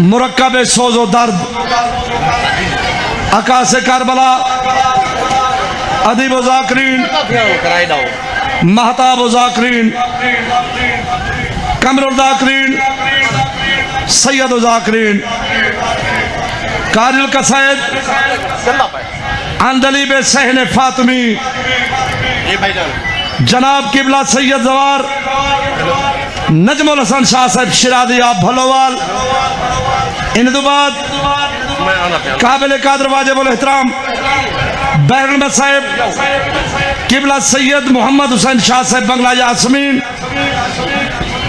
مرکب سوز و درد عکاس کربلا ادیب و ذاکرین مہتاب و ذاکرین قمر الذاکرین سید و ذاکرین قاری القصائد اندلیب صحن فاطمی جناب قبلہ سید زوار نجم الحسن شاہ صاحب شرادی آپ بھلوال ان دو بعد قابل قادر واجب الاحترام بحر المد صاحب قبلہ سید محمد حسین شاہ صاحب بنگلہ یاسمین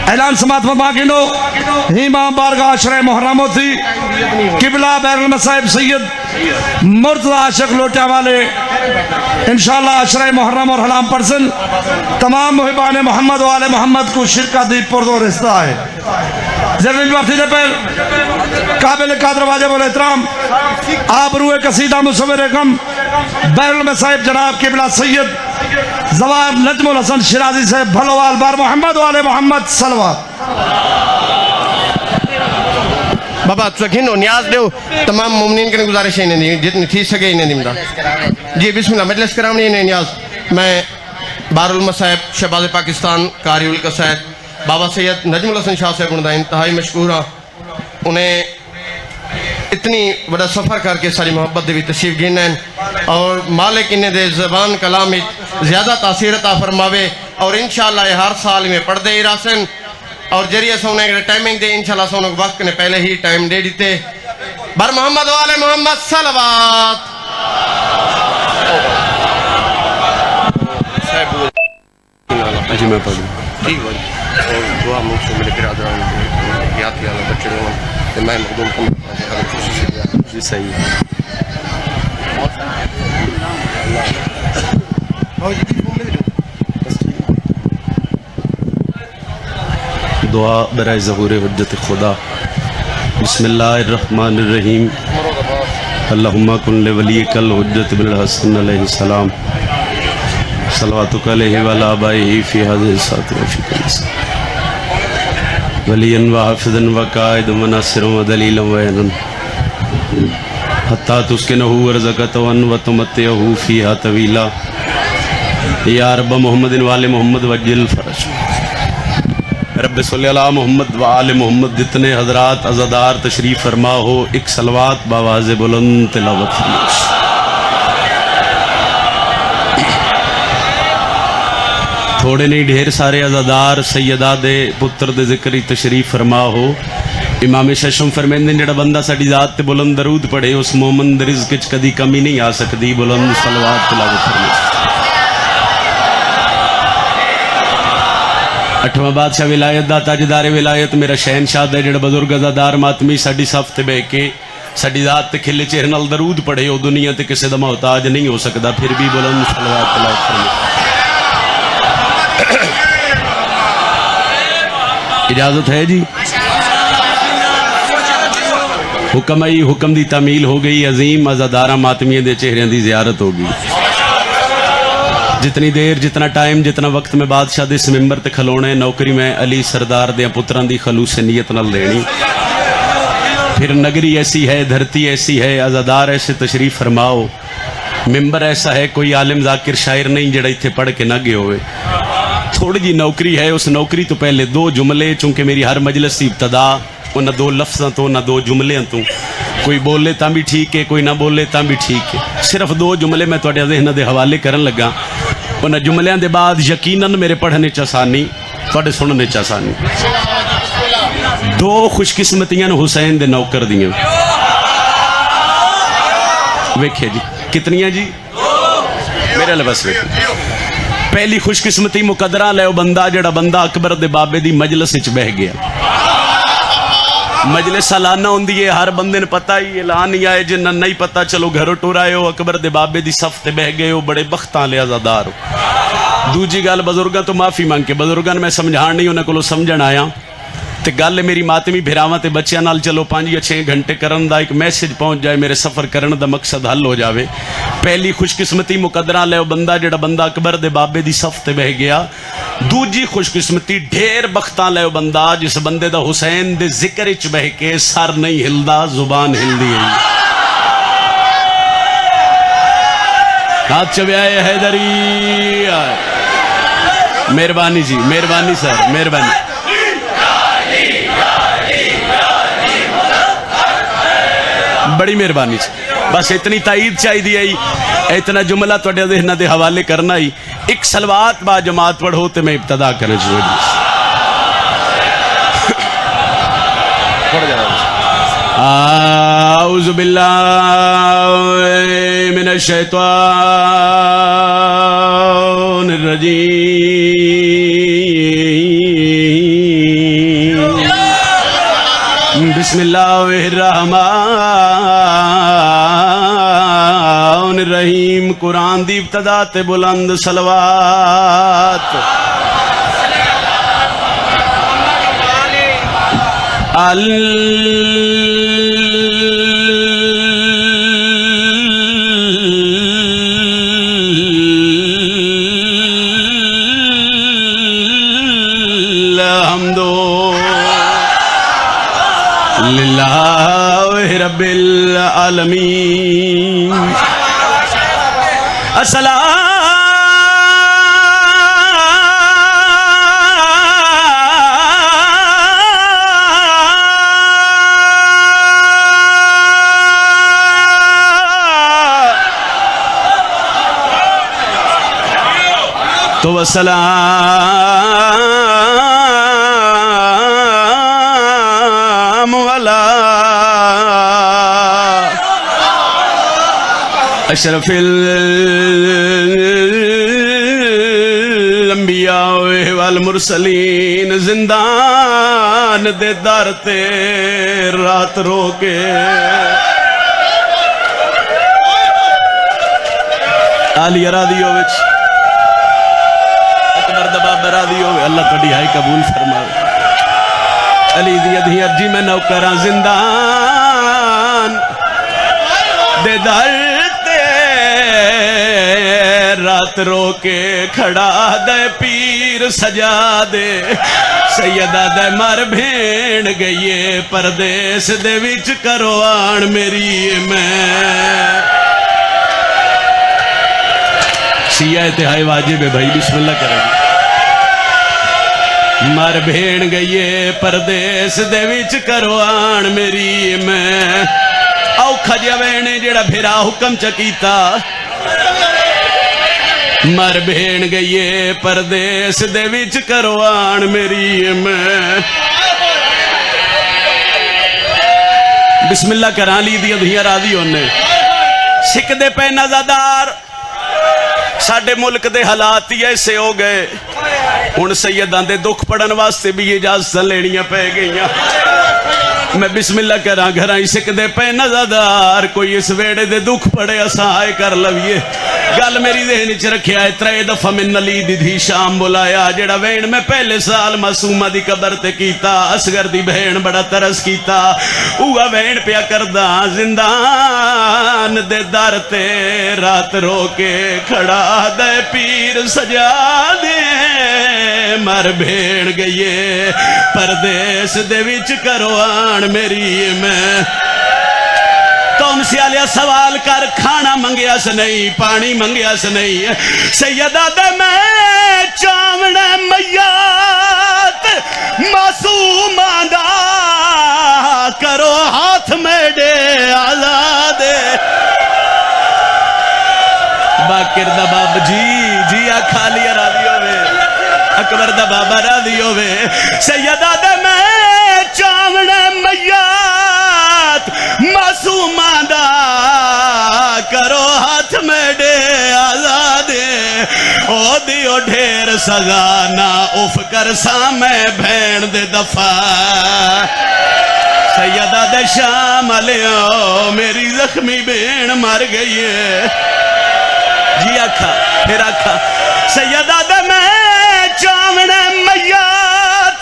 اعلان سماعت فرما گنو امام بارگاہ عشرہ محرم ہوتی قبلہ بحر المد صاحب سید مرتضی عاشق لوٹیا والے انشاءاللہ عشرہ محرم اور حلام پرسن تمام محبان محمد و آل محمد کو شرکت دی پردو رستہ ہے زرین وقتی دے پر قابل قادر واجب الاحترام آپ روح قصیدہ مصور غم بحر المد صاحب جناب قبلہ سید زوار نجم الحسن شرازی سے بھلوال بار محمد و آل محمد صلوات بابا تلکھنو نیاز دیو تمام مومنین کے گزارش ہے انہیں جتنی تھی سکے انہیں دیمدہ جی بسم اللہ مجلس کرامنی انہیں نیاز میں بار المد صاحب شہباز پاکستان قاری القصائد بابا سید نجم الحسن شاہ صاحب انہیں انتہائی مشکورہ انہیں اتنی بڑا سفر کر کے ساری محبت دے بھی تشریف گینا ہے اور مالک انہیں دے زبان کلام زیادہ تاثیر عطا فرماوے اور انشاءاللہ یہ ہر سال میں پڑھ دے راسن اور جریہ سونے کے ٹائمنگ دے انشاءاللہ سونے کے وقت نے پہلے ہی ٹائم دے دیتے بر محمد و آل محمد صلوات جی میں پڑھ دوں ٹھیک بھائی اور دعا مجھ سے میرے برادران یاد کیا اللہ بچے رہوں کہ میں مقدوم کم جی صحیح دعا برائے ظہور حجت خدا بسم اللہ الرحمن الرحیم اللہم کن لولیک الحجت بن الحسن علیہ السلام صلواتک علیہ وعلی آبائہ فی حاضر ساتھ وفی کنسا ولیا و حافظا و قائد و ناصر و دلیلا و اینن حتی تسکنہو ورزقتون و تمتعہو فیہا طویلا یا رب محمد و آل محمد وجل فرش رب صلی اللہ محمد و آل محمد جتنے حضرات عزادار تشریف فرما ہو ایک صلوات باواز بلند تلاوت فرمائش تھوڑے نہیں ڈھیر سارے عزادار سیدہ دے پتر دے ذکری تشریف فرما ہو امام ششم فرمیندن جڑا بندہ ساڑی ذات تے بلند درود پڑھے اس مومن در رزق چ کدی کمی نہیں آ سکتی بلند صلوات تلاوت فرمائش اٹھواں بادشاہ ولایت دا تاجدار ولایت میرا شہنشاہ دے جڑا بزرگ عزادار ماتمی ساڑی صف تے بے کے ساڑی ذات تے کھلے چہرے نال درود پڑھے او دنیا تے کسے دا محتاج نہیں ہو سکدا پھر بھی بلند صلوات تلاوت فرمائش اجازت ہے جی حکم آئی حکم دی تعمیل ہو گئی عظیم عزادارہ ماتمیہ دے چہرے دی زیارت ہوگی جتنی دیر جتنا ٹائم جتنا وقت میں بادشاہ دے اس ممبر تے کھلونے نوکری میں علی سردار دے پتران دی خلوص نیت نہ لینی پھر نگری ایسی ہے دھرتی ایسی ہے عزادار ایسے تشریف فرماؤ ممبر ایسا ہے کوئی عالم ذاکر شاعر نہیں جڑا ایتھے پڑھ کے نہ گئے ہوئے تھوڑی جی نوکری ہے اس نوکری تو پہلے دو جملے چونکہ میری ہر مجلس کی ابتدا وہ نہ دو لفظاں تو نہ دو جملے تو کوئی بولے تاں بھی ٹھیک ہے کوئی نہ بولے تاں بھی ٹھیک ہے صرف دو جملے میں تواڈے ذہن دے حوالے کرن لگا انہاں جملیاں دے بعد یقیناً میرے پڑھنے چاسانی تواڈے سننے چاسانی دو خوش قسمتیاں حسین دے نوکر دیاں ویکھے جی کتنیاں جی میرے لئے بس ویکھے پہلی خوش قسمتی مقدرہ لے بندہ جڑا بندہ اکبر دے بابے دی مجلس وچ بہ گیا مجلس سالانہ ہوندی ہے ہر بندے نے پتہ ہی اعلان ہی آئے جنہ نہیں پتہ چلو گھروں ٹور آئے ہو اکبر دے بابے دی صف تے بہ گئے ہو بڑے بختاں لے عزادار ہو دوجی گال بزرگاں تو معافی مانگ کے بزرگاں میں سمجھان نہیں انہیں کو سمجھن آیا ਤੇ ਗੱਲ ਮੇਰੀ ਮਾਤਮੀ ਭਰਾਵਾਂ ਤੇ ਬੱਚਿਆਂ ਨਾਲ ਚਲੋ 5 ਜਾਂ 6 ਘੰਟੇ ਕਰਨ ਦਾ ਇੱਕ ਮੈਸੇਜ ਪਹੁੰਚ ਜਾਏ, ਮੇਰੇ ਸਫ਼ਰ ਕਰਨ ਦਾ ਮਕਸਦ ਹੱਲ ਹੋ ਜਾਵੇ। ਪਹਿਲੀ ਖੁਸ਼ਕਿਸਮਤੀ ਮੁਕੱਦਰਾਂ ਲੈ ਉਹ ਬੰਦਾ ਜਿਹੜਾ ਬੰਦਾ ਅਕਬਰ ਦੇ ਬਾਬੇ ਦੀ ਸਫ ਤੇ ਬਹਿ ਗਿਆ। ਦੂਜੀ ਖੁਸ਼ਕਿਸਮਤੀ ਢੇਰ ਬਖਤਾਂ ਲੈ ਉਹ ਬੰਦਾ ਜਿਸ ਬੰਦੇ ਦਾ ਹੁਸੈਨ ਦੇ ਜ਼ਿਕਰ ਵਿੱਚ ਬਹਿ ਕੇ ਸਰ ਨਹੀਂ ਹਿਲਦਾ, ਜ਼ੁਬਾਨ ਹਿਲਦੀ ਹੈ। ہاتھ چویائے حیدری، مہربانی جی، مہربانی سر، مہربانی۔ بڑی مہربانی جی، بس اتنی تائید چاہی دی آئی، اتنا جملہ توڑے ذہنہ دے حوالے کرنا ہی۔ ایک سلوات با جماعت پڑھو تے میں ابتدا کرنے چاہیے۔ پڑھ جانا اعوذ باللہ من الشیطان الرجیم، بسم اللہ الرحمن الرحیم۔ قرآن دی ابتدا تے بلند صلوات۔ الحمد للہ رب العالمین، تو والسلام علی اشرف الانبیاء والمرسلین۔ زندان دے در تے رات رو کے علی راضی ہوئے، اکبر دباب راضی ہوئے، اللہ تو ڈیائی قبول فرمائے۔ علی دی ادھی ارجی میں نوکراں زندان دے در تے رات رو کے کھڑا دے پیر سجا دے سیدہ دے مر بھین گئیے پردیس دے وچ کروان میری میں۔ سیاہ اتہائی واجب ہے بھائی، بسم اللہ کریں۔ مر بھین گئیے پردیس دے وچ کروان میری میں، اوکھا جا وینے جڑا بھیرا حکم چکیتا۔ مر بھین گئیے پردیس دے وچ کروان میری میں۔ بسم اللہ کران لی دی ادھیاں راضی ہونے۔ سکھ دے پہ نزادار ساڑھے ملک دے حالات ہی ایسے ہو گئے، ان سیدان دے دکھ پڑھن واسطے بھی اجازت لینیاں پہ گئیاں۔ میں بسم اللہ کرا گھراں سکھ دے پہ نزادار کوئی اس ویڑے دے دکھ پڑے اسائے کر لویے۔ گل میری ذہنی چ رکھیا ہے، 3 دفعہ من علی دی دھی شام بلایا جڑا وین میں پہلے سال معصومہ دی قبر تے کیتا، اصغر دی بہن بڑا ترس کیتا، اوہ وین پیا کردہ زندان دے در تے رات رو کے کھڑا دے پیر سجا دے مر بھیڑ گئیے پردیس دے وچ کروان میری میں۔ قوم سیالیا سوال کر، کھانا منگیا سے نہیں، پانی منگیا سے نہیں، سیدہ دے میں چاونے میات معصومان دا کرو ہاتھ میں دے آزادے۔ باکر دا باب جی کھالی راضی ہوئے، اکبر دا بابا راضی ہوئے، سیدہ دے میں چاونے میات معصومان دا کرو ہاتھ میں دے آزادے۔ او دیو ڈھیر سزانا اف کر سامیں بھین دے دفع، سیدہ دے شام علیہ میری زخمی بین مر گئی ہے۔ جی آکھا پھر آکھا، سیدہ دے میں چاونے میات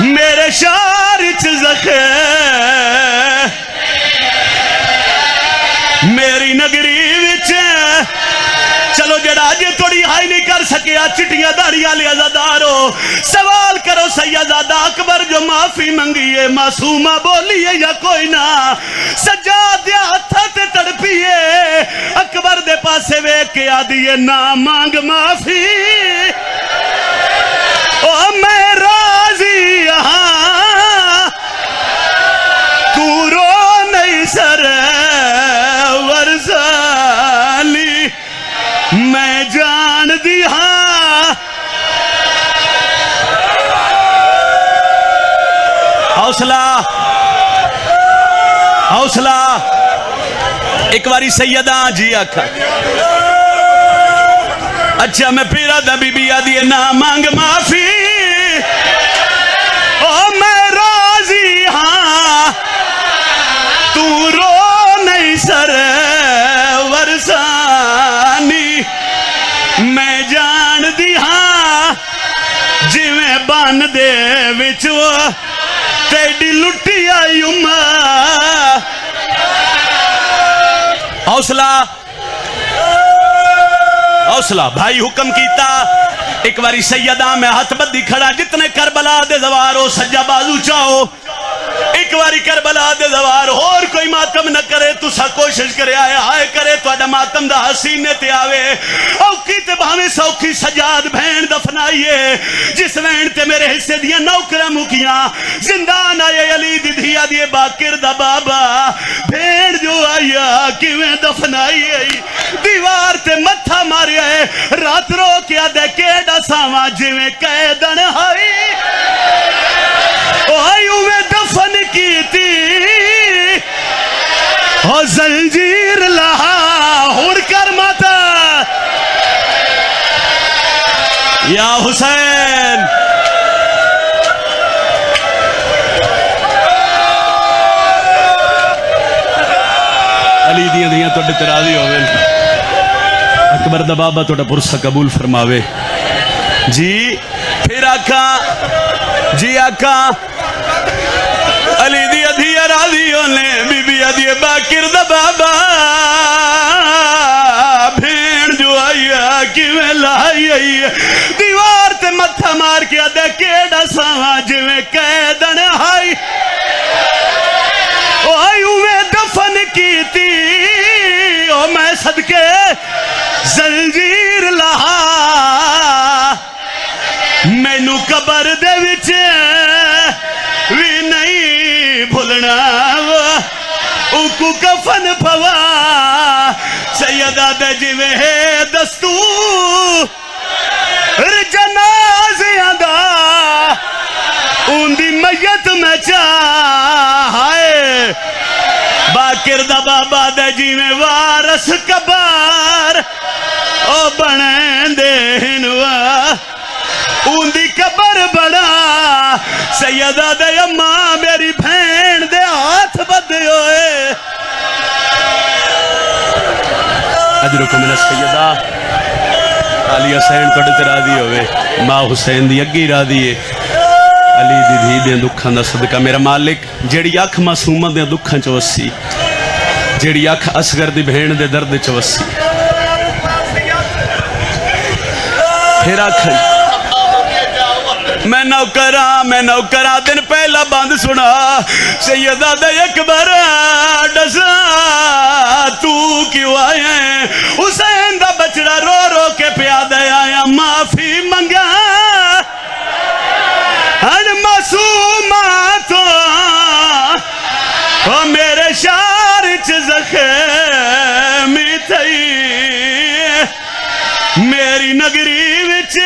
میرے شہر چ زخم میری نگری وچ چلو جڑا جے تھوڑی ہائی نہیں کر سکیا چٹیاں داڑیاں لے عزادارو سوال کرو سیدزادہ اکبر جو معافی منگیے معصومہ بولیے یا کوئی نہ سجاد دیا ہتھا تے تڑپیے اکبر دے پاسے ویکھ کے آدیے نہ مانگ معافی او میں راضی ہاں تو رو نہیں سر ورزالی میں جان دی ہاں حوصلہ حوصلہ ایک باری سیدہ جی آکھا اچھا میں پیرا دا بی بی آدھی نہ مانگ معافی او میں راضی ہاں تو رو نہیں سر ورسانی میں جان دی ہاں جی میں بان دے وچ وہ تیڑی لٹی آئی حوصلہ حوصلہ بھائی حکم کیتا ایک باری سیدہ میں ہاتھ بدی کھڑا جتنے کربلا دے زوارو سجا بازو چاہو ایک باری کربلا دے زوار اور کوئی ماتم نہ کرے تو سا کوشش کرے آئے آئے کرے تو اڈا ماتم دا حسینے تے آوے اوکی تے بھامے سوکھی سجاد بھین دفنائیے جس وین تے میرے حصے دیا نوکرہ مکیاں زندان آئے علی دی دھیا دیے باکر دا بابا بھین جو آیا کیویں دفنائیے دیوار تے متھا مارے آئے رات رو کیا دے کیڑا ساواں جویں قیدن ہائی آئیو میں دفن کی تھی اور زنجیر لہا ہڑ کر ماتا یا حسین علی دیاں دیاں توڑے تراضی ہوئے اکبر دا بابا توڑا پرسہ قبول فرماوے جی پھر آکھا جی آکھا علی دی ادھی راضی ہونے بی بی ادھی باکر دا بابا بھین جو آئی کیویں لائی آئی دیوار تے متھا مار کے آدھے کیڑا ساواں جویں قیدن ہائی او آئیو میں دفن کی تھی او میں صدقے زنجیر لہا مینو قبر دے وچ وی نہیں بھولنا اوکو کفن پوا سیدہ دے جویں ہے دستور جنازیاں دا اون دی میت میں چاہائے باکر دا بابا دے جویں وارث کبار او بنیں دینوا اون دی قبر بڑا سیدہ دے اماں میری بھین دے ہاتھ بدے ہوئے اجرکم من السیدہ علی حسین توڑے تے راضی ہوئے ماں حسین دی اگی راضی ہے علی دی دھی دے دکھاں دا صدقہ میرا مالک جیڑی اکھ معصومہ دے دکھاں چوسی جیڑی اکھ اصغر دی بھین دے درد چوسی پھر آکھائی میں نوکرہ دن پہلا بند سنا سیدہ دے اکبر ڈسا تو کیوں آئے حسین دا بچڑا رو رو کے پیادہ آیا معافی منگا ان معصوماتوں او میرے شار چ زخمی تھی میری نگری وچ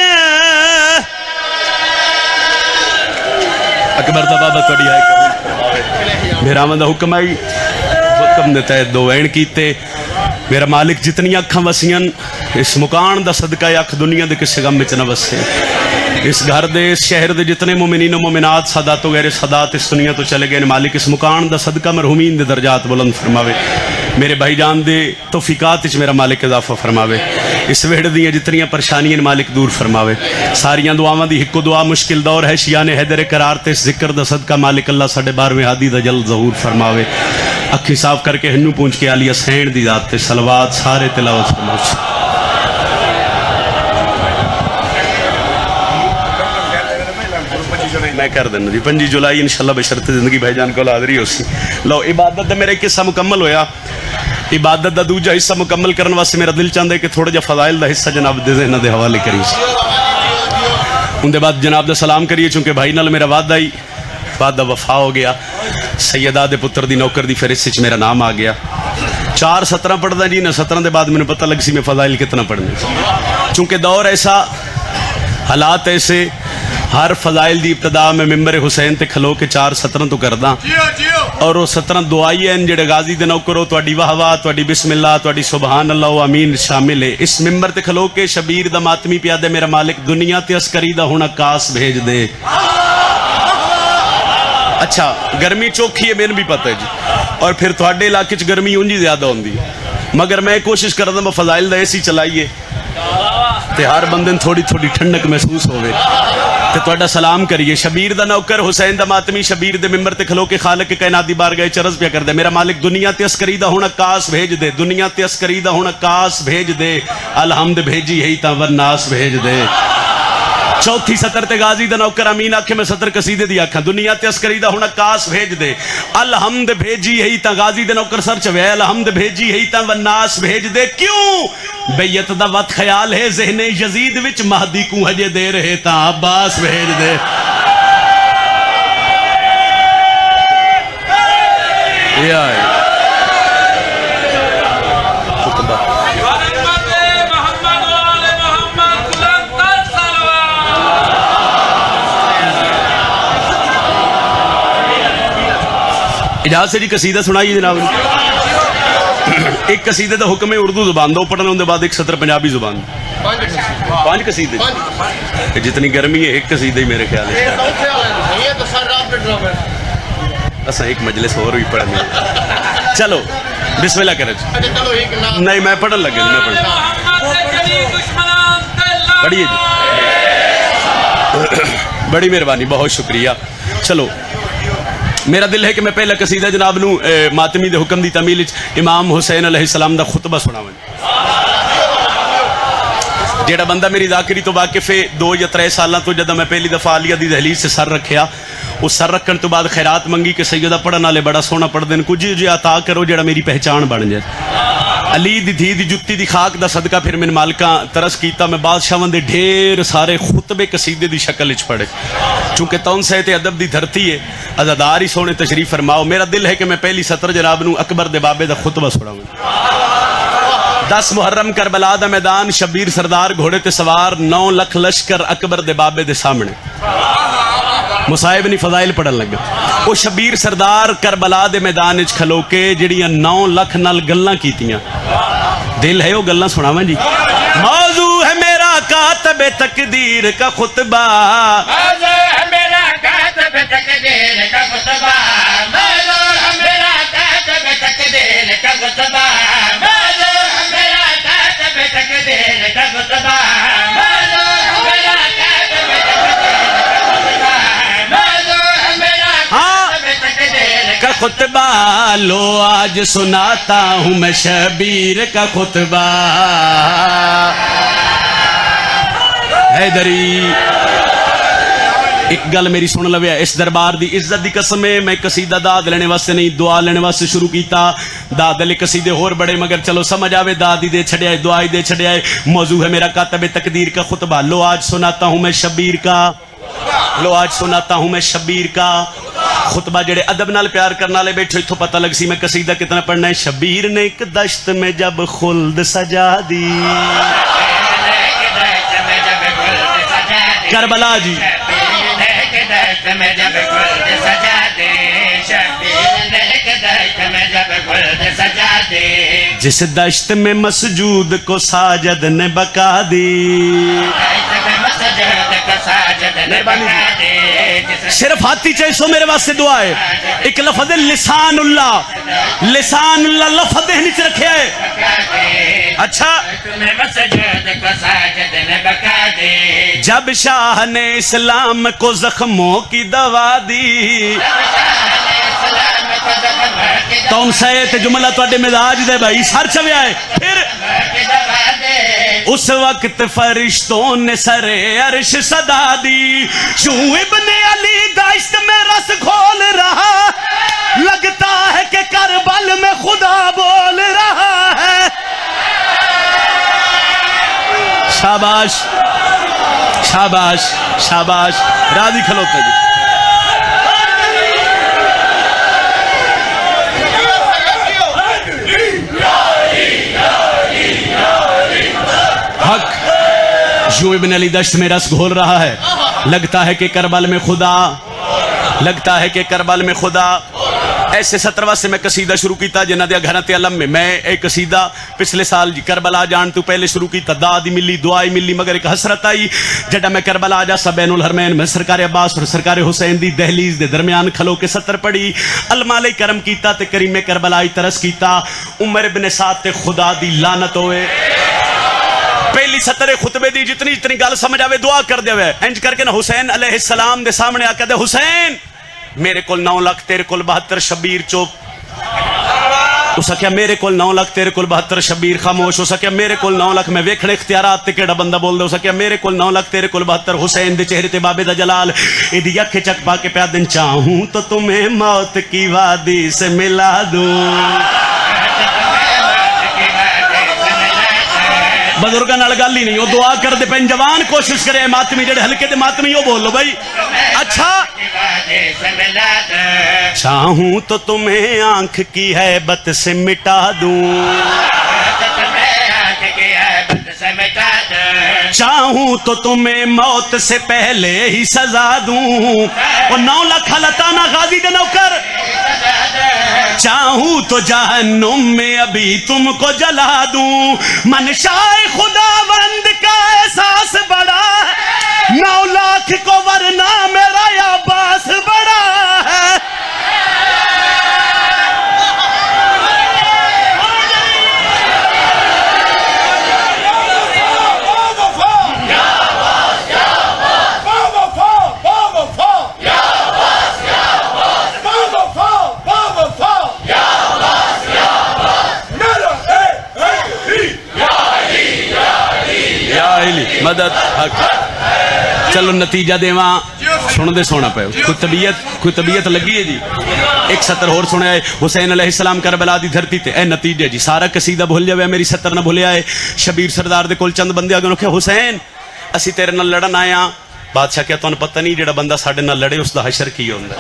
اکبر دا بابا توڑی آئے قبول میرا آمدہ حکم آئی حکم دیتا ہے دو وین کیتے میرا مالک جتنی اکھاں وسیاں اس مکان دا صدقہ اکھ دنیا دے کسی غم بچ نہ وسے اس گھر دے اس شہر دے جتنے مومنین و مومنات سادات و غیر سادات اس دنیا تو چلے گئے مالک اس مکان دا صدقہ مرحومین دے درجات بلند فرماوے میرے بھائی جان دے توفیقات اچ میرا مالک اضافہ فرماوے اس ویڑ دیاں جتنیاں پریشانیاں مالک دور فرماوے ساریاں دعاواں دی ہکو دعا مشکل دور ہے شیان حیدر قرار تے اس ذکر دا صدقہ مالک اللہ 12.5 ہادی دا جلد ظہور فرماوے اکھی صاف کر کے ہنو پونچھ کے علی حسین دی ذات تے صلوات سارے تلاوت فرماوے میں کر دینا جی 5 جولائی انشاءاللہ بشرط زندگی بھائی جان کو حاضری ہو سی لو عبادت دا میرا ایک حصہ مکمل ہویا عبادت دا دوجا حصہ مکمل کرنے واسطے میرا دل چاہتا ہے کہ تھوڑا جا فضائل دا حصہ جناب دے ذہنہ دے حوالے کری ان دے بعد جناب دا سلام کریے چونکہ بھائی نال میرا وعدہ وفا ہو گیا سیدہ دے پتر دی نوکر دی فہرست وچ میرا نام آ گیا 4:17 پڑھدا جی نہ 17 دے بعد میں پتہ لگ سی میں فضائل کتنا پڑھنے چونکہ دور ایسا حالات ایسے ہر فضائل دی ابتدا میں ممبر حسین تے کھلو کے 4:17 تو کرداں اور وہ 17 دعائی ہیں جڑے غازی دے نوکرو تواڈی واہ واہ تواڈی بسم اللہ تواڈی سبحان اللہ و امین شامل ہے اس ممبر تے کھلو کے شبیر دا ماتمی پیا دے میرا مالک دنیا تے عسکری دا ہن عکاس بھیج دے اچھا گرمی چوکھی ہے میں بھی پتہ ہے جی اور پھر تواڈے علاقے چ گرمی اونجی زیادہ ہوندی مگر میں کوشش کردا میں فضائل دا ایسی چلائیے تے ہر بندے تھوڑی تھوڑی ٹھنڈک محسوس ہوئے تے تواڈا سلام کریے شبیر دا نوکر حسین دا ماتمی شبیر دے ممبر تے کھلو کے خالق کائنات دی بارگاہ چ عرض پیا کردا میرا مالک دنیا تے عسکری دا ہن عکاس بھیج دے دنیا تے عسکری دا ہن عکاس بھیج دے الحمد بھیجی ہے تا ورناس بھیج دے چوتھی سطر تے غازی دا نوکر امین آکھے میں سطر قصیدے دی آکھاں دنیا تے عسکری دا ہن عکاس بھیج دے الحمد بھیجی ہے تا غازی دے نوکر سر چوے الحمد بھیجی ہے تا وناس بھیج دے کیوں بیعت دا وقت خیال ہے ذہن یزید وچ مہدی کو ہجے دے رہے تا عباس بھیج دے یہ آئے اجازت سے جی قصیدہ سنائیے جناب ایک قصیدے دا حکم ہے اردو زبان دو پڑھنے ان دے بعد ایک سطر پنجابی زبان 5 قصیدے جتنی گرمی ہے ایک قصیدہ ہی میرے خیال ہے اسا ایک مجلس اور بھی پڑھنے چلو بسم اللہ کریں نہیں میں پڑھن لگے میں پڑھیے جی بڑی مہربانی بہت شکریہ چلو میرا دل ہے کہ میں پہلا قصیدہ جناب نو ماتمی دے حکم دی تعمیل امام حسین علیہ السلام دا خطبہ سناواں جیڑا بندہ میری ذاکری تو واقف ہے 2 یا 3 سالاں تو جدہ میں پہلی دفعہ عالیہ دی دہلیز سے سر رکھیا اس سر رکھن تو بعد خیرات منگی کہ سیدہ پڑھن والے بڑا سونا پڑھ دین کچھ جی عطا کرو جیڑا میری پہچان بن جائے علی دی دھی دی جتی دی خاک دا صدقہ پھر من مالکاں ترس کیتا میں بادشاہاں دے ڈھیر سارے خطبے قصیدے دی شکل وچ پڑھے چونکہ تون سہتے ادب دی دھرتی ہے عزادار ہی سونے تشریف فرماؤ میرا دل ہے کہ میں پہلی سطر جناب نو اکبر دے بابے دا خطبہ سناواں 10 محرم کربلا دا میدان شبیر سردار گھوڑے تے سوار 9 لکھ لشکر اکبر دے بابے دے سامنے مصائب نی فضائل پڑھن لگا وہ شبیر سردار کربلا دے میدان وچ کھلو کے جڑیاں 9 لکھ نال گلاں کیتیاں دل ہے وہ گلاں سناواں جی موضوع ہے میرا کاتب تقدیر کا خطبہ موضوع ہے میرا کاتب تقدیر کا خطبہ موضوع ہے میرا کاتب تقدیر کا خطبہ موضوع ہے میرا کاتب تقدیر کا خطبہ موضوع ہے میرا کاتب کا خطبہ لو آج سناتا ہوں میں شبیر کا خطبہ حیدری ایک گل میری سن لویا اس دربار دی عزت دی قسم ہے میں قصیدہ داد لینے واسطے نہیں دعا لینے واسطے شروع کیتا داد لے قصیدے اور بڑے مگر چلو سمجھ آوے دادی دے چھڑے آئے دعائی دے چھڑے آئے موضوع ہے میرا کاتب تقدیر کا خطبہ لو آج سناتا ہوں میں شبیر کا لو آج سناتا ہوں میں شبیر کا خطبہ جڑے ادب نال پیار کرنا لے بیٹھو اتھو پتہ لگ سی میں قصیدہ کتنا پڑھنا ہے شبیر نے ایک دشت میں جب خلد سجا دی کربلا جی جس دشت میں مسجود کو ساجد نے بقا دی ساجد نے بقا دی جس صرف ہاتھی چیسو میرے واسطے دعا ہے. ایک لفظ ہے لسان اللہ. لسان اللہ لفظ دہنی چ رکھے ہے. اچھا تمہیں مسجد کو ساجد نے بکا دے. جب شاہ نے اسلام کو زخموں کی دوا دی. تم سیت جملہ توڑے مزاج دے بھائی سر چویا ہے. پھر اس وقت فرشتوں نے سر عرش صدا دی. یوں ابن علی داشت میں رس کھول رہا. لگتا ہے کہ کربل میں خدا بول رہا ہے. شاباش شاباش شاباش. راضی کھلوتے جی. حق یوں ابن علی دشت میں رس گھول رہا ہے. لگتا ہے کہ کربل میں خدا. لگتا ہے کہ کربل میں خدا. ایسے 17 سے میں قصیدہ شروع کیتا جنہ دیا گھرہ تے علم میں ایک قصیدہ پچھلے سال جی کربلا جان تو پہلے شروع کیتا. دادی ملی دعائی ملی مگر ایک حسرت آئی جڑا میں کربلا جا سا بین الحرمین میں سرکار عباس اور سرکار حسین دی دہلیز دے درمیان کھلو کے 70 پڑی. علماء علیہ کرم کیتا تے کریم کربلائی ترس کیتا. عمر بن سعد تے خدا دی لعنت ہوئے. پہلی 70 خطبے دی جتنی گل سمجھ آوے دعا کر دے ہوئے. انج کر کے نا حسین علیہ السلام دے سامنے آ کے دے حسین میرے کول 9 لاکھ تیرے کول 72 شبیر چوپ. ہو سکیا میرے کول 9 لاکھ تیرے کول 72 شبیر خاموش. ہو سکیا میرے کول 9 لاکھ میں ویکھنے اختیارات تے کیڑا بندہ بول دے. ہو سکیا میرے کول 9 لاکھ تیرے کول 72 حسین دے چہرے تے بابے دا جلال ایدی اکھ چک پا کے پیا دن چاہوں تو تمہیں موت کی وادی سے ملا دوں. بزرگاں نال گل ہی نہیں. وہ دعا کر دے پین جوان کوشش کرے ماتمی جڑے ہلکے دے ماتمی وہ بول لو بھائی. اچھا چاہوں تو تمہیں آنکھ کی ہیبت سے مٹا دوں. چاہوں تو تمہیں موت سے پہلے ہی سزا دوں. اور 9 لاکھ لتانا غازی دے نوکر. چاہوں تو جہنم میں ابھی تم کو جلا دوں. منشاء خداوند کا احساس بڑا ہے 9 لاکھ کو ورنہ میرا عباس بڑا ہے. مدد حق. چلو نتیجہ دے وہاں سن دے سونا پہ. کوئی طبیعت لگی ہے جی. ایک 70 اور سنا ہے حسین علیہ السلام کربلا دی دھرتی تے. اے نتیجہ جی سارا قصیدہ بھول جاوے میری 70 نہ بھولیا ہے. شبیر سردار دے کول چند بندے آگے رکھے حسین اسی تیرے نال لڑن آیا. بادشاہ کیا تمہیں پتہ نہیں جڑا بندہ ساڈے نال لڑے اس دا حشر کی ہوندا.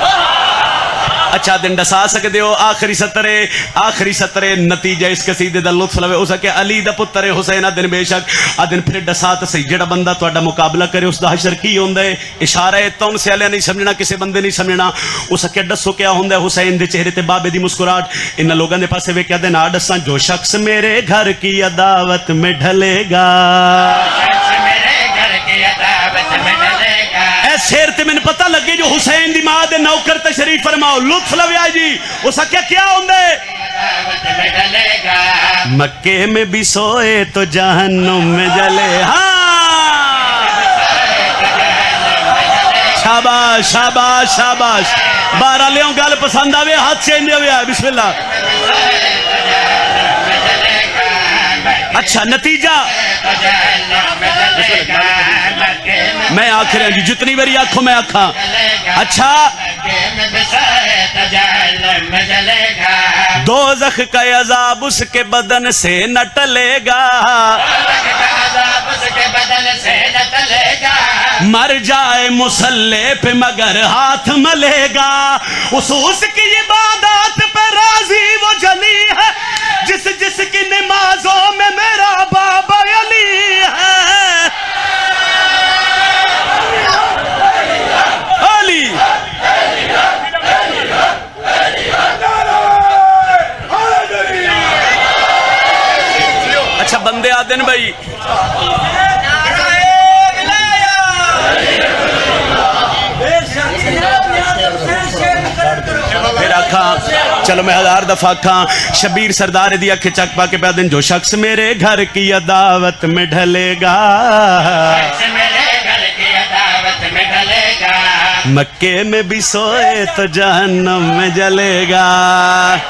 اچھا دن ڈسا سکتے ہو. آخری 70 نتیجہ اس قصیدے دا لطف لوے. ہو سکے علی دا پتر ہے حسین دن بے شک دن پھر ڈسا تو صحیح جڑا بندہ تہاڈا مقابلہ کرے اس دا حشر کی ہوندا ہے. اشارہ ہے تون سے علیہ نہیں سمجھنا کسے بندے نہیں سمجھنا. ہو سکے ڈسو کیا ہوندا ہے حسین دے چہرے تے بابے دی مسکراہٹ. ان لوگاں دے پاسے ویکھیا دے نا ڈساں جو شخص میرے گھر کی عداوت میں ڈھلے گا. شیر تے میں پتہ لگے جو حسین دی ماں دے نوکر تشریف فرماؤ لطف لویا جی. وہ سکیا کیا ہوندے مکے میں بھی سوئے تو جہنم میں جلے. ہاں شاباش شاباش شاباش. 12 لیوں گل پسند آوے ہاتھ چینج ہویا. بسم اللہ. اچھا نتیجہ میں آخر ہیں جی جتنی بری آنکھوں میں آنکھاں. اچھا دوزخ کا عذاب اس کے بدن سے نہ ٹلے گا. مر جائے مسلح پہ مگر ہاتھ ملے گا. اس کی عبادات پہ راضی وہ جلی ہے جس کی نمازوں میں میرا بابا علی ہے. علی اچھا بندے آتے ہیں بھائی. چلو میں 1000 دفعہ کھاں شبیر سردار دی اکھ چک پا کے پہ دن جو شخص میرے گھر کی عداوت میں ڈھلے گا میرے گھر کی عداوت میں ڈلے گا مکے میں بھی سوئے تو جہنم میں جلے گا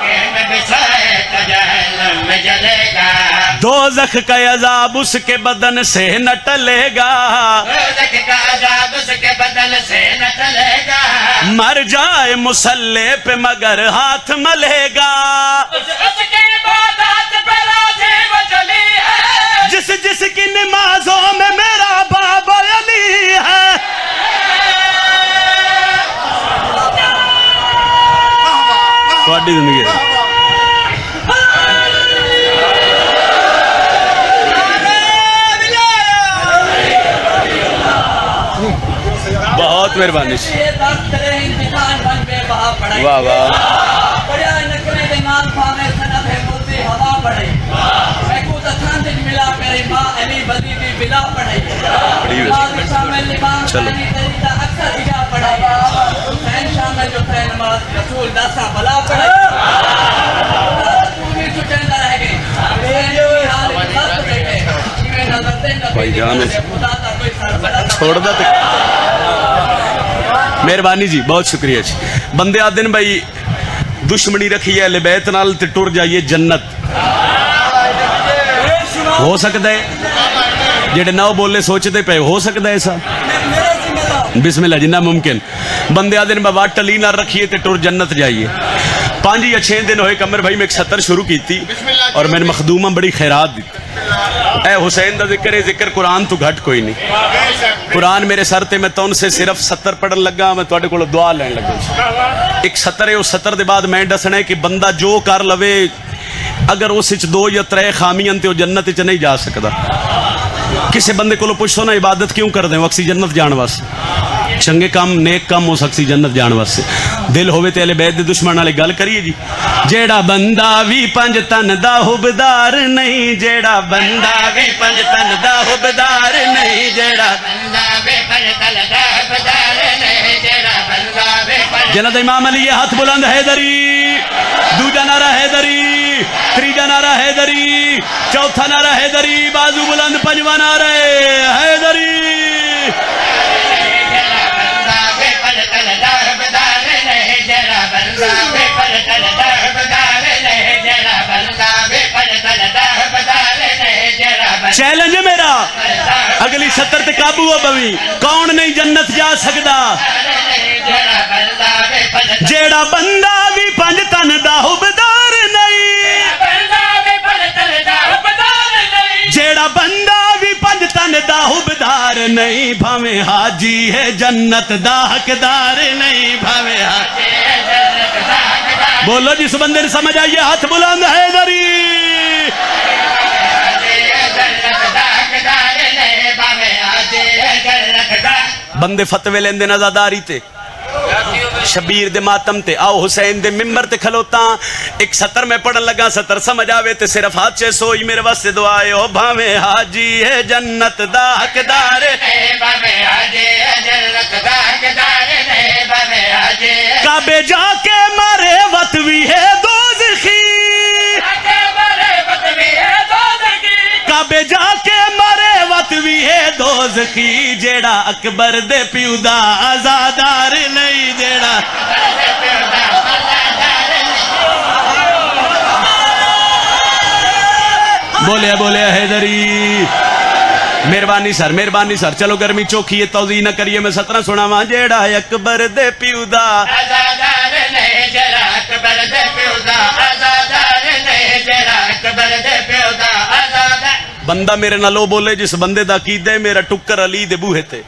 میں بسائے تو جہنم میں جلے گا دوزخ کا عذاب اس کے بدن سے نہ ٹلے گا دوزخ کا عذاب اس کے بدن سے نہ ٹلے گا مر جائے مسلح پہ مگر ہاتھ ملے گا اس کے بعد ہاتھ پہ راضی وہ جلی ہے جس جس کی نمازوں میں میرا بابا علی ہے تھوڑی زندگی ہے بہت مہربانی واہ واہ چلو بھائی جان چھوڑ دا مہربانی جی بہت شکریہ جی بندے آ دن بھائی دشمنی رکھی ہے اہل بیت نال تے ٹر جائیے جنت ہو سکتا ہے جڑے نہ بولے سوچتے پے ہو سکتا ہے ایسا بسم اللہ جنہ ممکن بندے آ دن بابا ٹلی نہ رکھیے تے ٹر جنت جائیے 5 یا 6 دن ہوئے کمر بھائی میں ایک 70 شروع کی تھی اور میں نے مخدومہ بڑی خیرات دی اے حسین دا ذکر ہے ذکر قرآن تو گھٹ کوئی نہیں قرآن میرے سر تے میں تون سے صرف 70 پڑھن لگا میں تواڈے کولوں دعا لین لگا ایک 70 ہے اس 70 دے بعد میں دسنا ہے کہ بندہ جو کر لوے اگر اس وچ 2 یا 3 خامیاں تے او جنت وچ نہیں جا سکدا کسے بندے کولوں پوچھو نا عبادت کیوں کر دیں اکسی جنت جان واسطے چنگے کام نیک کام ہو سکسی جنت جان واسطے دل ہوئے تے اہل بیت دے دشمن والے گل کریے جی جیڑا بندہ بھی 5 تن دا حبدار نہیں جیڑا بندہ بھی 5 تن دا حبدار نہیں جیڑا بندہ بے پردل دا بدار نہیں جڑا بندہ بے جنت امام علی یہ ہاتھ بلند حیدری دوجا نعرہ حیدری تریجا نعرہ حیدری چوتھا نعرہ حیدری بازو بلند پنجواں نعرہ حیدری بندہ بے پردل دا بدار نہیں جڑا بندہ بے پردل دا بدار نہیں جڑا بندہ بے پردل دا بدار نہیں جڑا چیلنج ہے میرا اگلی 70 تے قابو ہو بوی کون نہیں جنت جا سکدا جیڑا بندہ بھی 5 تن دا حبدار نہیں جیڑا بندہ بھی 5 تن دا حبدار نہیں بھاویں حاجی ہے جنت دا حقدار نہیں بھاویں حاجی بولو جس بندے نے سمجھ آئیے ہاتھ بلند حیدری بندے فتوے لیندے نزاداری تے شبیر دے ماتم تے آؤ حسین دے ممبر تے کھلوتا ایک 70 میں پڑھن لگا 70 سمجھ آوے تے صرف ہاتھ چے سوئی میرے واسطے دعائے او بھاویں حاجی ہے جنت دا حقدار کعبے جا کے مارے وطوی ہے دوزخی کعبے جا کے مارے وطوی ہے دوزخی جیڑا اکبر دے پیو دا آزادار نہیں جیڑا بولے بولے حیدری مہربانی سر چلو گرمی چوکھی ہے توضیح نہ کریے میں 17 سنا وہاں جیڑا اکبر دے پیو دا آزادار نہیں جڑا اکبر دے پیو دا آزادار نہیں جڑا اکبر دے پیو دا آزادار بندہ میرے نالو بولے جس بندے دا عقیدہ ہے میرا ٹکر علی دے بوہے تے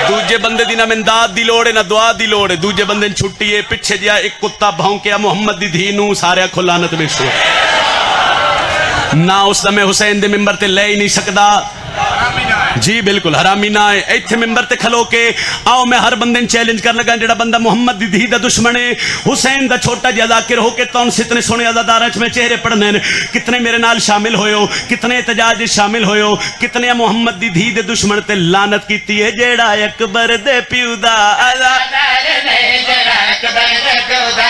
دوجے بندے دی نہ امداد دی لوڑ ہے نہ دعا دی لوڑ ہے دوجے بندے نے چھٹی ہے پیچھے جیا ایک کتا بھونکیا محمد دی دھینو سارے کھو لعنت بے شو نہ اس میں حسین دے ممبر تے لے ہی نہیں سکدا جی بالکل حرامی نہ ہے ایتھے ممبر تے کھلو کے آؤ میں ہر بندے چیلنج کر لگا جڑا بندہ محمد دی دھی دا دشمن ہے حسین دا چھوٹا جا ذاکر ہو کے تون ستنے سونے عزاداراں وچ میں چہرے پڑھنے کتنے میرے نال شامل ہوئے ہو کتنے احتجاج شامل ہوئے ہو کتنے محمد دی دھی دے دشمن تے لعنت کیتی ہے جیڑا اکبر دے پیو دا آزادار نہیں جڑا اکبر دے پیو دا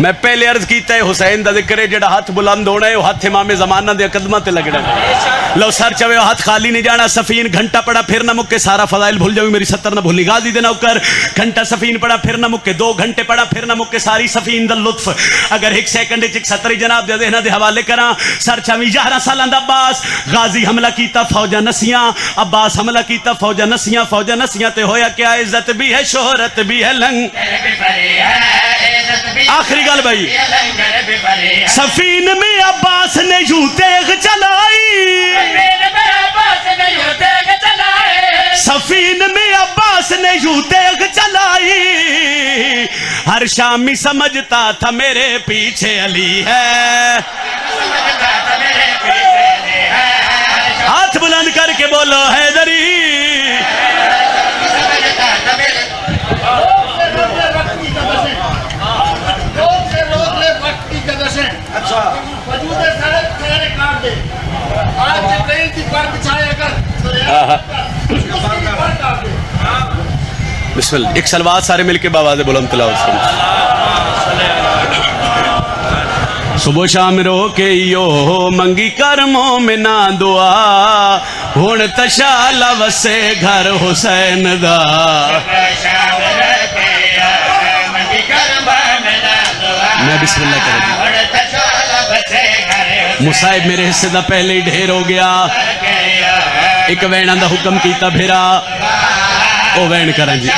میں پہلے عرض کیتا ہے حسین دا ذکر ہے جڑا ہاتھ بلند ہونا ہے وہ ہاتھ امام زمانہ دے قدمہ تے لگنا ہے لو سر چوے ہاتھ خالی نہیں جانا سفین گھنٹہ پڑا پھر نہ مکے سارا فضائل بھول جاؤ میری 70 نہ بھولی غازی دے نوکر گھنٹہ سفین پڑا پھر نہ مکے 2 گھنٹے پڑا پھر نہ مکے ساری سفین دا لطف اگر 1 سیکنڈ چک 70 جناب دے ذہن دے حوالے کراں سر چویں 11 سالاں دا عباس غازی حملہ کیتا فوجاں نسیاں عباس حملہ کیتا فوجاں نسیاں تے ہویا کیا عزت بھی ہے شہرت بھی ہے لنگ آخری گل بھائی سفین میں عباس نے یوں تیغ چلائی سفین میں عباس نے یوں تیغ چلائی ہر شامی سمجھتا تھا میرے پیچھے علی ہے ہاتھ بلند کر کے بولو حیدری بسم اللہ ایک سلوات سارے مل کے باواز بلند تلاوت صبح شام رو کے یو منگی کرموں میں نہ دعا ہون تشالا وسے گھر حسین دا میں بسم اللہ کروں مصائب میرے حصے دا پہلے ہی ڈھیر ہو گیا ایک وینہ دا حکم کیتا بھیرا او وین کرن جی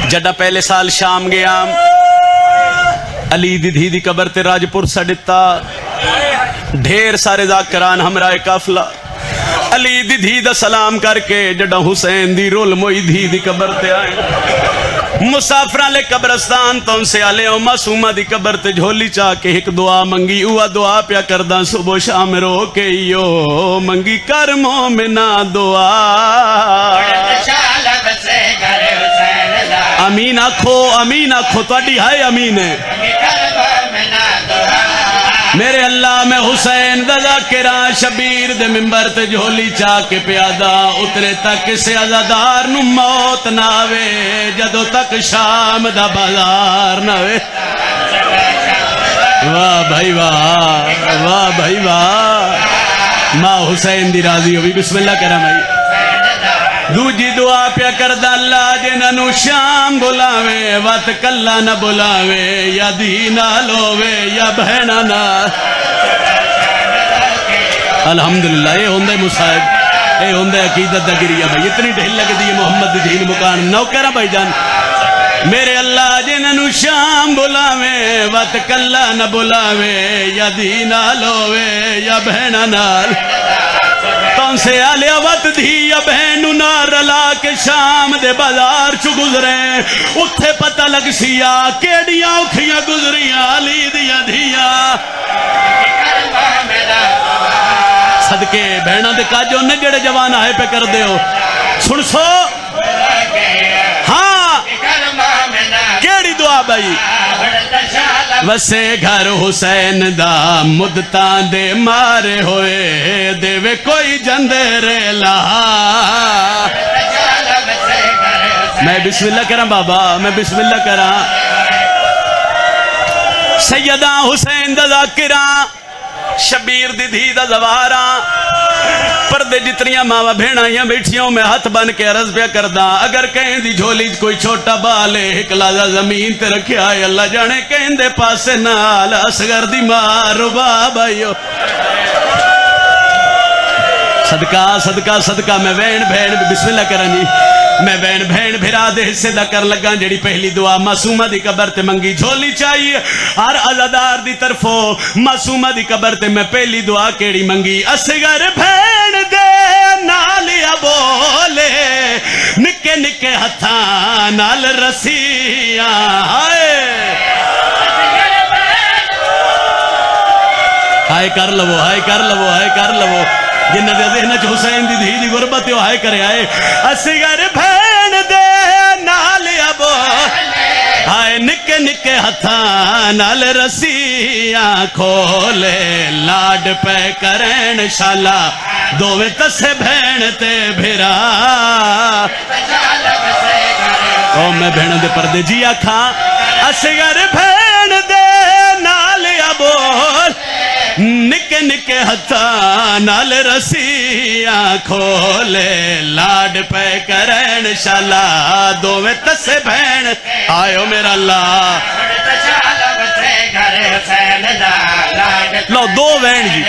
جڈا پہلے سال شام گیا علی دی دھی دی قبر تے راجپور سڑتا ڈھیر سارے ذاکران ہمراہ قافلہ علی دی دھی دا سلام کر کے جڈا حسین دی رول موئی دھی دی قبر تے آئے مسافرہ لے قبرستان تو ان سے آلے او معصومہ دی قبر تے جھولی چاہ کے ایک دعا منگی اوہ دعا پیا کردہ صبح شام رو کے یو منگی کر مومنہ دعا امین آکھو توڑی ہائے امین ہے میرے اللہ میں حسین دا ذاکران شبیر دے ممبر تے جھولی چاہ کے پیادہ اترے تک سے عزادار نو موت ناوے جدو تک شام دا بازار ناوے واہ بھائی واہ ماں حسین دی راضی ہوئی بسم اللہ کرم بھائی دوجی دعا پیا کردہ اللہ جنہوں شام بلاوے وقت کلا نہ بلاوے یا دی نہ لوے یا بہنہ نہ الحمدللہ یہ ہوندے مصائب یہ ہوندے عقیدت دا گریہ بھائی اتنی ڈھل لگ دی محمد دین مکان نوکرہ بھائی جان میرے اللہ جنہوں شام بلاوے وقت کلا نہ بلاوے یا دی نہ لوے یا بہنہ نہ تون سے آلے وقت دھی یا بہنو نہ رلا کے شام دے بازار چو گزرے اتھے پتہ لگ سیا کیڑیاں اکھیاں گزریاں علی دیا دھیا صدقے بہنہ دے کاجو نگڑ جوان آئے پہ کر دے ہو سن سو ہاں کیڑی دعا بھائی وسے گھر حسین دا مدتاں دے مارے ہوئے دے وے کوئی جندے لا میں بسم اللہ کرام بابا میں بسم اللہ کرام سیدہ حسین دا ذاکراں شبیر دی دھی دا زواراں پردے جتنیاں ماوا بھیڑائیاں بیٹھیوں میں ہاتھ بن کے عرض پیا کردہ اگر کہیں دی جھولی کوئی چھوٹا بالے ایک لازہ زمین تے رکھے آئے اللہ جانے کہیں دے پاسے نال اصغر دی مارو بابائیو صدقہ میں وین بھین بسم اللہ کرنی میں وین بھین بھرا دے حصے دا کر لگا جڑی پہلی دعا معصومہ دی قبر تے منگی جھولی چاہیے ہر عزادار دی طرفوں معصومہ دی قبر تے میں پہلی دعا کیڑی منگی اصغر بھین دے نالیا بولے نکے نکے ہتھاں نال رسیاں ہائے کر لو جنہ دے ذہن چ حسین دی دھی دی غربت ہائے کرے آئے اصغر بھین دے نال ابو آئے نکے نکے ہتھاں نال رسیاں کھولے لاڈ پہ کرین شالا دوویں تسے بھین تے بھرا او میں بھین دے پردے جی آکھاں اصغر بھین دے نالیا بول نکے نکے ہتھاں نال رسیاں کھولے لاڈ پہ کرین شالا دوویں تسے بھین آئیو میرا اللہ لو دو وین جی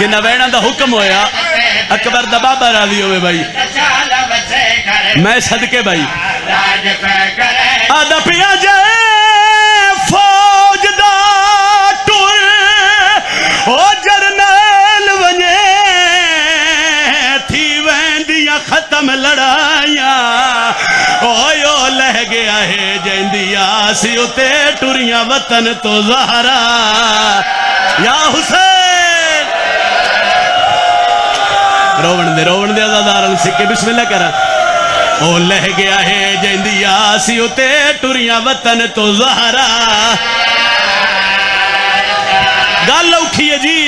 جنہ وینہ دا حکم ہویا اکبر دا بابا راضی ہوئے بھائی میں صدقے بھائی آدھا پیا جائے فوج دا ٹور او جرنیل ونجے تھی ویندیاں ختم لڑائیاں اویو لہ گیا ہے جیندیا سی اتے ٹوریاں وطن تو زہرا یا حسین روون دے عزادارن سکے بسم اللہ کرا او لہ گیا ہے جیندیا سی اتے ٹوریاں وطن تو زہرا گال لوکھی ہے جی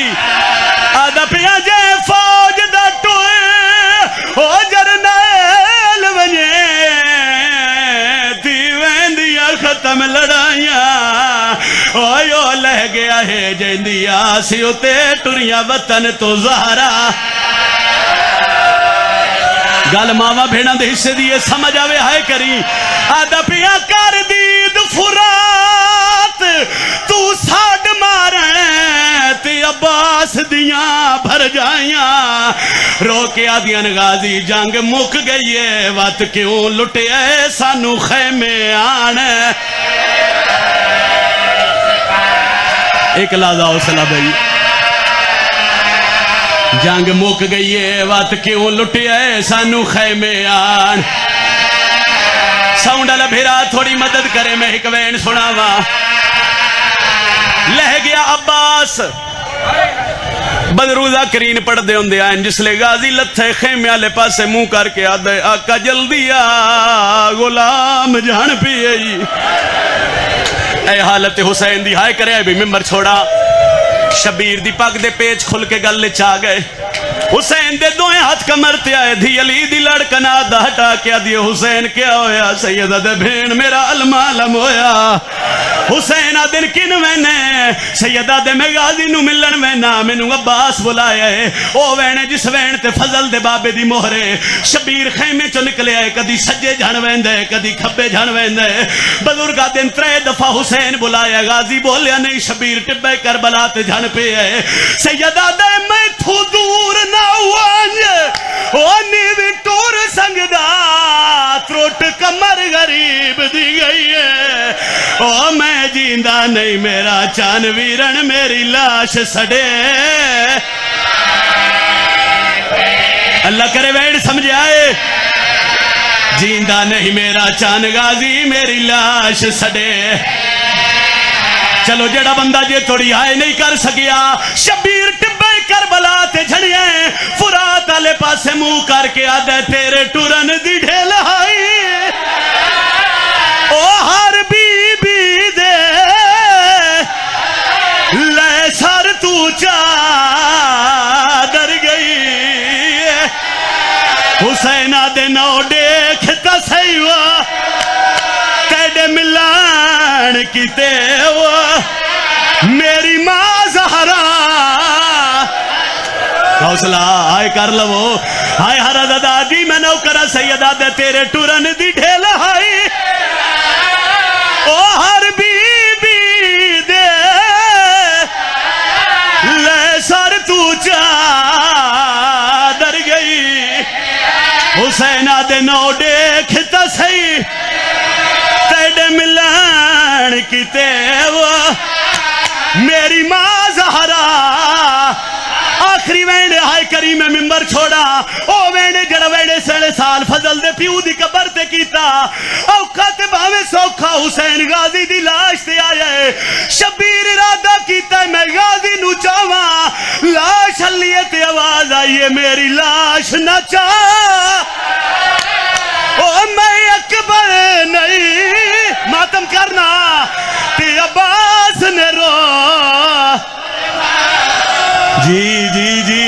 آدھا پیا جائے فوج دا ٹور او جرنیل ونجے تھی ویندیاں ختم لڑائیاں اویو لہ گیا ہے جیندیا سی اتے ٹوریاں وطن تو زہرا گل ماما بھیڑاں دے حصے دیئے سمجھ آوے ہائے کری آدھا پیا کر دید فرات تو ساڑ ماریں تے عباس دیاں بھر جائیاں رو کے آدھیاں غازی جنگ مک گئی ہے وات کیوں لٹے سانو خیمے آنے ایک لازہ حوصلہ بھائی جنگ مک گئی ہے وات کیوں لٹے سانو خیمے آن ساؤنڈ والا بھیرا تھوڑی مدد کرے میں ایک وین سناوا لہ گیا عباس بدروزہ کرین پڑھ دے ہوں دے آئین جس لے غازی لتھے خیمے آلے پاسے منہ کر کے آدھے آقا جلدی آ غلام جان پیئے اے حالت حسین دی ہائے کرے بھی ممبر چھوڑا شبیر دی پاک دے پیچ کھل کے گلے چاہ گئے حسین دے دوئیں ہاتھ کمر تے آئے دھی علی دی لڑکنا دا ہٹا کیا دیئے حسین کیا ہویا سیدہ دے بھین میرا المالم ہویا حسین دن کن وینے سیدہ دے میں غازی نو ملن وینا میں نو عباس بلائے او وینے جس وین تے فضل دے بابے دی مہرے شبیر خیمے چو نکلے آئے کدی سجے جھن ویندے کدی کھبے جھن ویندے بزرگا دن 3 دفعہ حسین بلائے غازی بولیا نہیں شبیر ٹبے کربلا تے جھن پہ ہے سیدہ دے میں تھو دور نہ وانج او نیوی ٹور سنگدہ تروٹ کمر غریب دی گئی ہے او میں جیندہ نہیں میرا چان ویرن میری لاش سڑے اللہ کرے ویڑ سمجھے آئے جیندہ نہیں میرا چان غازی میری لاش سڑے چلو جڑا بندہ جے تھوڑی آئے نہیں کر سکیا شبیر ٹبے کربلا تے جھڑیے فرات آلے پاسے منہ کر کے آدھے تیرے ٹورن دی ڈھیل آئی او ہر بی بی دے لے سر تو چادر گئی حسین دے نو دیکھتا سیوا تیڑے ملان کیتے ہوا میری ماں زہرا حوصلہ آئے کر لو آئے ہر دادا جی میں نو کرا سیدہ دے تیرے ٹورن دی ڈھیل آئی او ہر بی بی دے لے سر تو چادر گئی حسین دے نو دیکھتا سی تیڑے ملان کیتے ہوا میری ماں زہرا آخری وینے ہائے کریم ممبر چھوڑا او وینے جڑا وینے سڑے سال فضل دے پیو دی قبر تے کیتا اوقات باوے سوکھا حسین غازی دی لاش تے آئے شبیر ارادہ کیتا ہے میں غازی نو چاہواں لاش ہلیے تے آواز آئیے میری لاش نہ چاہ او میں اکبر نہیں ماتم کیا